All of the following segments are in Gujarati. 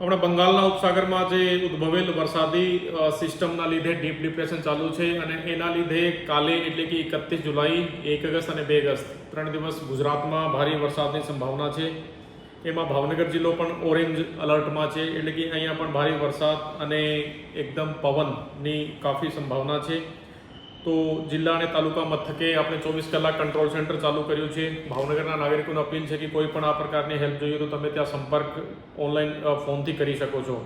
હમણાં બંગાળના ઉપસાગરમાં જે ઉદ્ભવેલ વરસાદી સિસ્ટમના લીધે ડીપ ડિપ્રેશન ચાલુ છે અને એના લીધે કાલે એટલે કે 31 જુલાઈ, 1 ઓગસ્ટ અને 2 ઓગસ્ટ 3 દિવસ ગુજરાતમાં ભારે વરસાદની સંભાવના છે। એમાં ભાવનગર જિલ્લો પણ ઓરેન્જ અલર્ટમાં છે, એટલે કે અહીંયા પણ ભારે વરસાદ અને એકદમ પવનની કાફી સંભાવના છે। તો જિલ્લા અને તાલુકા મથકે આપણે 24 કલાક કંટ્રોલ સેન્ટર ચાલુ કર્યું છે। ભાવનગરના નાગરિકોને અપીલ છે કે કોઈ પણ આ પ્રકારની હેલ્પ જોઈએ તો તમે ત્યાં સંપર્ક ઓનલાઈન ફોનથી કરી શકો છો।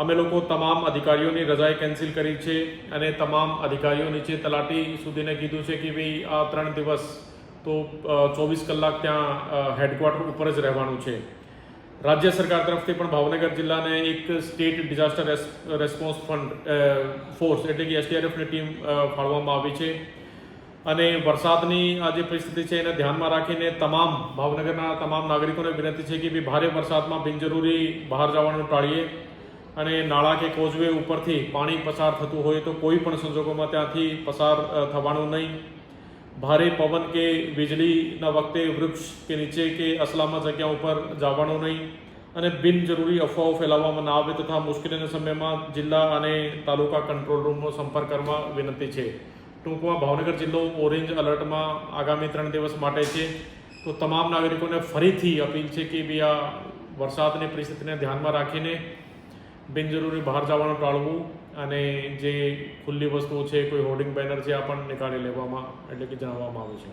અમે લોકો તમામ અધિકારીઓની રજાએ કેન્સલ કરી છે અને તમામ અધિકારીઓ નીચે તલાટી સુધીને કીધું છે કે ભાઈ આ 3 દિવસ તો 24 કલાક ત્યાં હેડક્વાર્ટર ઉપર જ રહેવાનું છે। રાજ્ય સરકાર તરફથી પણ ભાવનગર જિલ્લાને એક સ્ટેટ ડિઝાસ્ટર રેસ્પોન્સ ફોર્સ એટલે કે SDRFની ટીમ ફાળવવામાં આવી છે અને વરસાદની આ જે પરિસ્થિતિ છે એને ધ્યાનમાં રાખીને તમામ ભાવનગરના તમામ નાગરિકોને વિનંતી છે કે ભારે વરસાદમાં બિનજરૂરી બહાર જવાનું ટાળીએ અને નાળા કે કોઝવે ઉપરથી પાણી પસાર થતું હોય તો કોઈ પણ સંજોગોમાં ત્યાંથી પસાર થવાનું નહીં। ભારે પવન કે વીજળીના વખતે વૃક્ષ કે નીચે કે અસલામત જગ્યા ઉપર જવાનું નહીં અને બિનજરૂરી અફવાઓ ફેલાવવામાં ના આવે તથા મુશ્કેલીના સમયમાં જિલ્લા અને તાલુકા કંટ્રોલ રૂમનો સંપર્ક કરવા વિનંતી છે। ટૂંકમાં ભાવનગર જિલ્લો ઓરેન્જ અલર્ટમાં આગામી 3 દિવસ માટે છે। તો તમામ નાગરિકોને ફરીથી અપીલ છે કે ભાઈ આ વરસાદની પરિસ્થિતિને ધ્યાનમાં રાખીને બિનજરૂરી બહાર જવાનું ટાળવું અને જે ખુલ્લી વસ્તુઓ છે કોઈ હોર્ડિંગ બેનર છે આ પણ નીકાળી લેવામાં એટલે કે જણાવવામાં આવે છે।